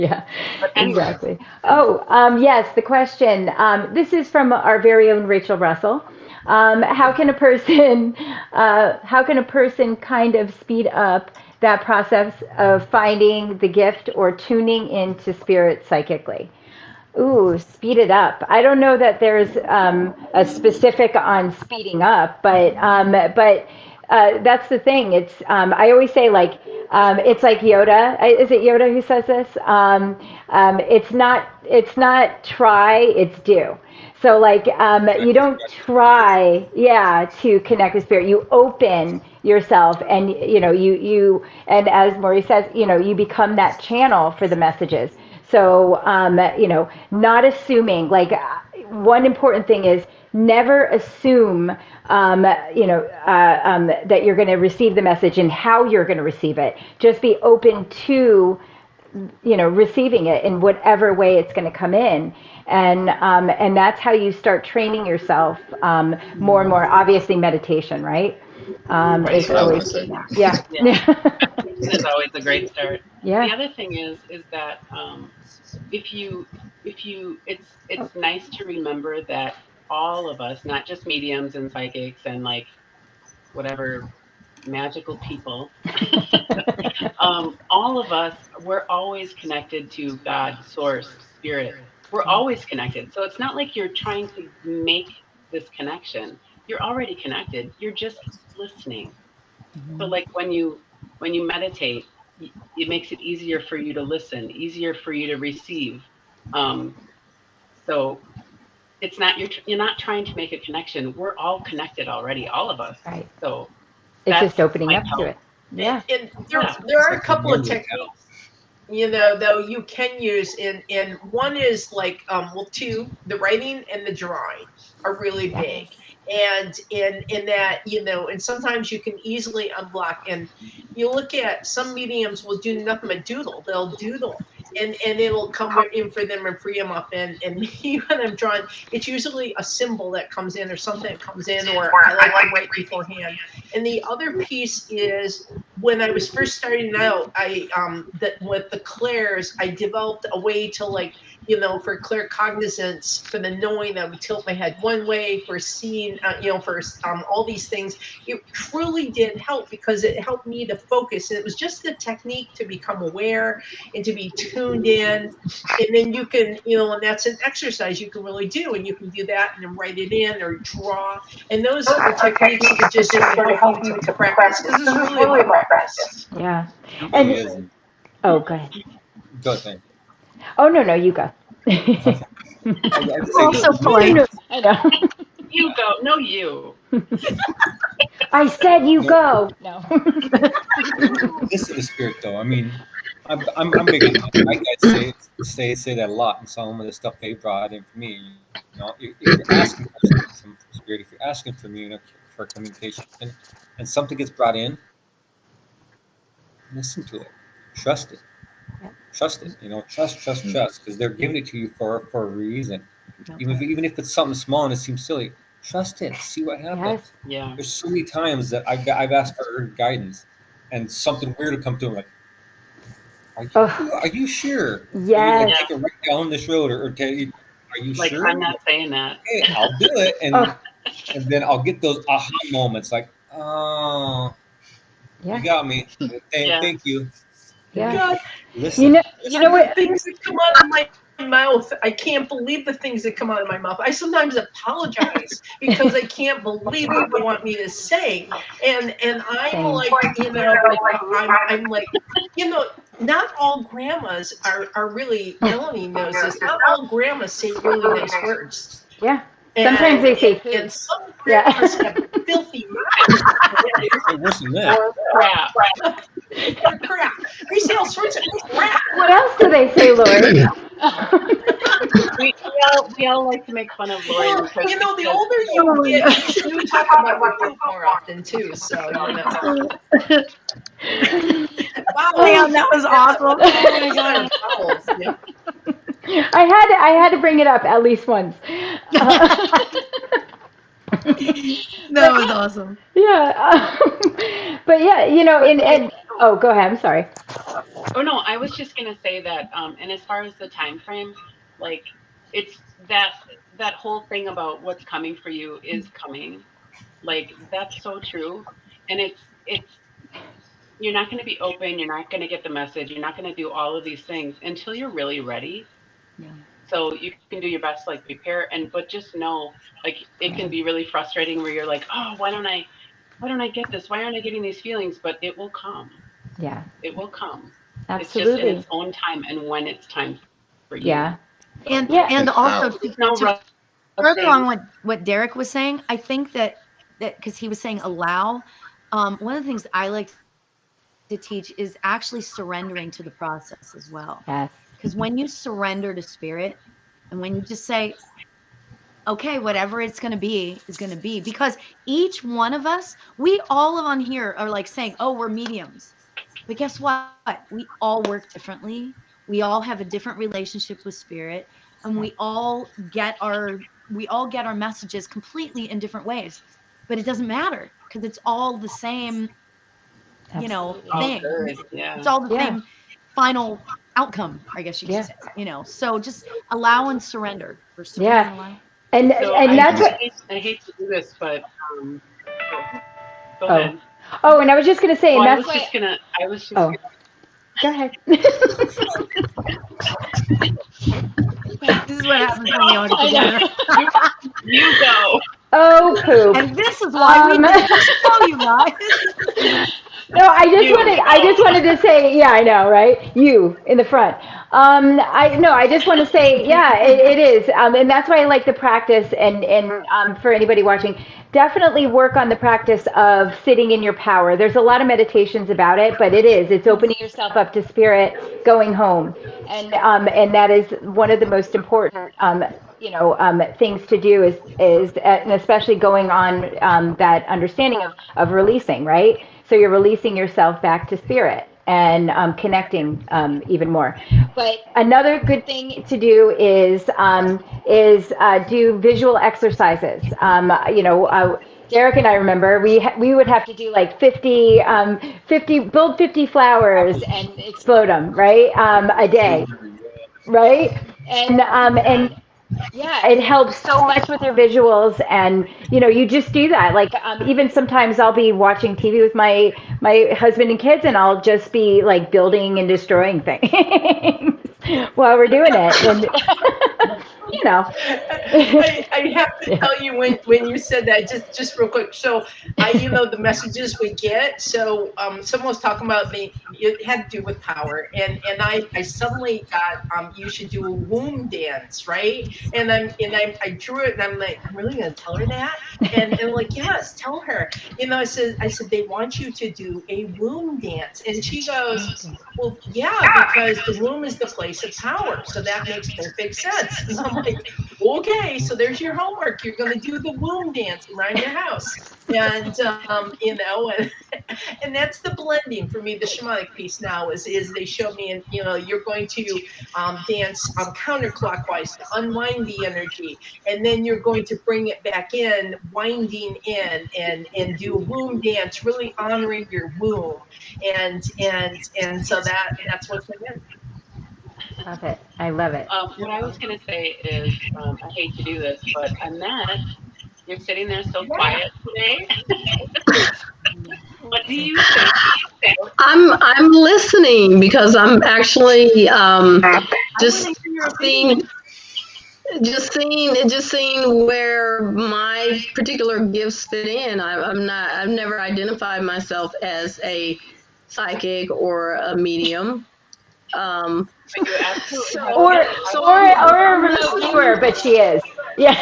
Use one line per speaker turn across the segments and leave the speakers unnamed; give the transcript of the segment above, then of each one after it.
Yeah,
But anyway.
exactly. Oh, yes, the question. This is from our very own Rachel Russell. How can a person kind of speed up that process of finding the gift or tuning into spirit psychically? Ooh, speed it up. I don't know that there's a specific on speeding up, but that's the thing. I always say it's like Yoda. Is it Yoda who says this? It's not try, it's do. So you don't try, yeah, to connect with spirit. You open yourself, and and as Maurice says, you become that channel for the messages. So, not assuming, one important thing is never assume, that you're going to receive the message and how you're going to receive it. Just be open to, receiving it in whatever way it's going to come in. And that's how you start training yourself more and more. Obviously, meditation, right? Is always, yeah.
Meditation is always a great start.
Yeah.
The other thing is that if you it's nice to remember that all of us, not just mediums and psychics and whatever magical people, all of us, we're always connected to God, source, spirit. We're always connected. So it's not like you're trying to make this connection. You're already connected. You're just listening. So when you meditate, it makes it easier for you to listen, easier for you to receive. So it's not you're not trying to make a connection. We're all connected already, all of us.
Right.
So
it's just opening up to it.
Yeah. And there are a couple of techniques, though you can use, and one is two, the writing and the drawing are really big. And in that, and sometimes you can easily unblock. And you look at some mediums will do nothing but doodle. They'll doodle. And it'll come in for them and free them up. And me, when I'm drawing, it's usually a symbol that comes in or something that comes in, or I like to write beforehand. And the other piece is when I was first starting out, with the clairs, I developed a way to for claircognizance, for the knowing, I would tilt my head one way, for seeing, for all these things. It truly did help because it helped me to focus. And it was just a technique to become aware and to be tuned in. And then you can, and that's an exercise you can really do. And you can do that and then write it in or draw. And those are techniques that just help you to practice, because it's really about practice.
Yeah. And go ahead.
Go ahead.
Oh, no, you go.
Also polite.
I know.
You go. No, you.
I said you go. No.
Listen to spirit, though. I mean, I'm big on that. My guys say that a lot, and some of the stuff they brought in for me. If you're asking for something from spirit, if you're asking for communication, and something gets brought in, listen to it, trust it. Trust it, trust, because they're giving it to you for a reason. Even if it's something small and it seems silly, trust it. See what happens.
Yes.
Yeah.
There's so many times that I've asked for guidance, and something weird will come to them are you sure?
Yes.
Take a right down this road, or tell you, are you sure?
I'm not saying that.
Hey, I'll do it, and then I'll get those aha moments, oh, you got me. Thank you.
Yeah.
God,
listen.
You know what?
Things that come out of my mouth, I can't believe the things that come out of my mouth. I sometimes apologize because I can't believe what they want me to say, and I'm I'm like, not all grandmas are really. Melanie knows this. Not all grandmas say really nice words.
Yeah. Sometimes they say food.
And some grandmas have filthy mouths.
Worse than that.
Crap.
They're crap. They say all sorts of crap.
What else do they say, Lauri?
we all like to make fun of Lauri.
Well, the older you get, you talk about your poop more often too. So
Wow,
Leon,
that was awesome.
Oh my God.
I had to bring it up at least once.
That was awesome.
Yeah, but yeah, Oh, go ahead. I'm sorry.
Oh no, I was just gonna say that, and as far as the time frame, like it's that whole thing about what's coming for you is coming. Like that's so true. And it's you're not gonna be open, you're not gonna get the message, you're not gonna do all of these things until you're really ready.
Yeah.
So you can do your best, like prepare but just know, like it can be really frustrating where you're like, oh, why don't I get this? Why aren't I getting these feelings? But it will come.
Yeah.
It will come. It's just in
Absolutely.
its own time and when it's time for you.
Yeah.
So
Yeah.
And also
it's no
to further
rushing.
on what Derrick was saying, I think that because he was saying allow, one of the things I like to teach is actually surrendering to the process as well.
Yes.
Because when you surrender to spirit, and when you just say, okay, whatever it's going to be is going to be, because each one of us, we all on here are like saying, oh, we're mediums. But guess what? We all work differently. We all have a different relationship with spirit, and we all get our messages completely in different ways. But it doesn't matter because it's all the same,
Absolutely.
All
thing.
good. Yeah.
It's all the
Yeah.
same final outcome, I guess you could
Yeah.
say. So just allow and surrender. For surrender
Yeah.
and allow.
So
And that's what.
I hate to do this, but oh, go
Oh.
ahead.
Oh, and I was just gonna say,
Oh,
and that's why.
I was just
Oh, go ahead.
This is what happens when we all get together.
you go.
Oh, poop.
And this is why we do the show, you guys.
No, I just wanted to say, yeah, I know, right? You in the front. I just want to say, yeah, it is, and that's why I like the practice. And for anybody watching, definitely work on the practice of sitting in your power. There's a lot of meditations about it, but it's opening yourself up to spirit, going home, and that is one of the most important. Things to do is and especially going on that understanding of releasing, right? So you're releasing yourself back to spirit and connecting even more. But another good thing to do is do visual exercises. Derrick and I remember we would have to do like 50 flowers and explode them, right? A day, right? And yeah, it helps so much with your visuals, and you just do that. Like even sometimes I'll be watching TV with my husband and kids, and I'll just be like building and destroying things while we're doing it, and
I have to tell you when you said that, just real quick. So the messages we get. So someone was talking about it had to do with power, and I suddenly got you should do a womb dance, right? And I drew it, and I'm like, I'm really gonna tell her that, and I'm like, yes, tell her. I said they want you to do a womb dance, and she goes, well, yeah, because the womb is the place of power, so that makes perfect sense. And I'm like, okay, so there's your homework. You're going to do the womb dance around your house, and and that's the blending for me. The shamanic piece now is they show me, and you're going to dance counterclockwise to unwind the energy, and then you're going to bring it back in, winding in, and do a womb dance, really honoring your womb, and so that's what's in.
love it. I love it.
What I was going to say is, I hate to do this, but Annette, you're sitting there so quiet today. What do you think?
I'm listening because I'm actually just seeing where my particular gifts fit in. I've never identified myself as a psychic or a medium.
But you absolutely
Or a remote viewer, but she is. Yeah.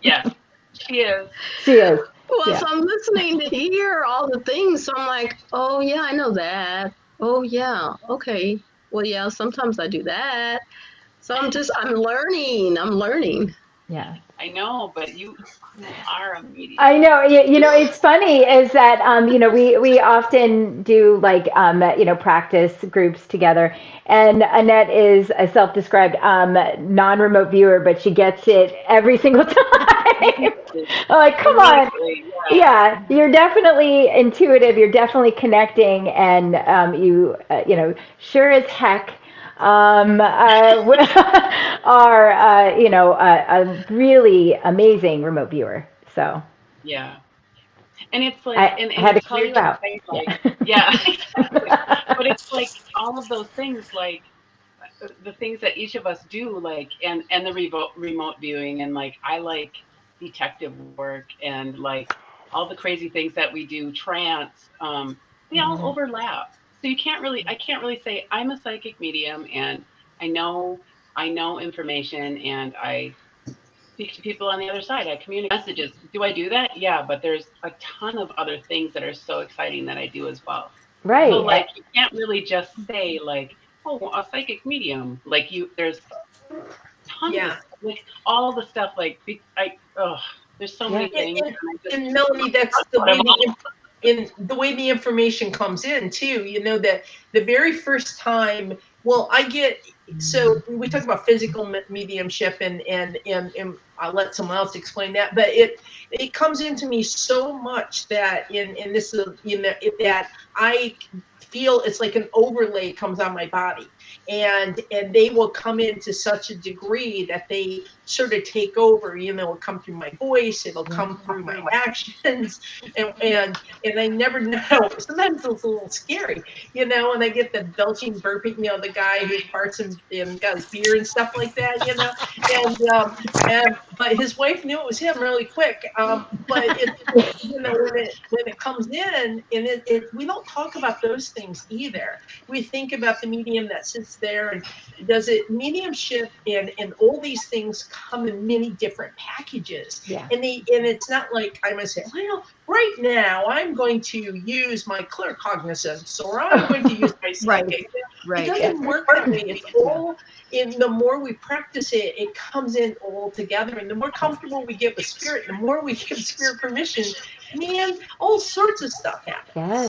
Yes, she is.
She is.
Well,
Yeah.
so I'm listening to hear all the things. So I'm like, oh yeah, I know that. Oh yeah, okay. Well, yeah, sometimes I do that. So I'm learning.
Yeah.
I know, but you are a medium.
I know. You know, it's funny is that you know, we often do like you know, practice groups together, and Annette is a self-described non-remote viewer, but she gets it every single time. I'm like, come on. Yeah, you're definitely intuitive. You're definitely connecting, and you you know, sure as heck are you know, a really amazing remote viewer. So
Yeah. And it's like,
I
and
had to
it's
call
weird
you
to
out.
say, like,
Yeah.
yeah, exactly. But it's like all of those things, like the things that each of us do, like, and the remote viewing, and like I like detective work, and like all the crazy things that we do, trance, they all overlap. So I can't really say I'm a psychic medium and I know information and I speak to people on the other side. I communicate messages. Do I do that? Yeah, but there's a ton of other things that are so exciting that I do as well. So
Right.
like you can't really just say like, oh, a psychic medium. Like there's tons of
Yeah.
stuff, like all the stuff like there's so
Yeah.
many things and I just
And Melanie, that's
talk about them all.
the way the information comes in too. You know that the very first time, well, I get, so we talk about physical mediumship, and I'll let someone else explain that, but it comes into me so much that in this, you know, that I feel it's like an overlay comes on my body, and they will come in to such a degree that they sort of take over. You know, it'll come through my voice, it'll come through my actions, and I never know. Sometimes it's a little scary, you know, and I get the belching, burping, you know, the guy who farts and got his beer and stuff like that, you know, and but his wife knew it was him really quick. But it, you know, when it comes in, and we don't talk about those things either. We think about the medium that sits there and does it. Mediumship and all these things come in many different packages,
Yeah.
and it's not like I'm gonna say, well, right now I'm going to use my clear cognizance, or I'm going to use my psychic.
Right.
It doesn't work that way. It's all in. The more we practice it, it comes in all together, and the more comfortable we get with spirit, the more we give spirit permission, man, all sorts of stuff happens.
Yes.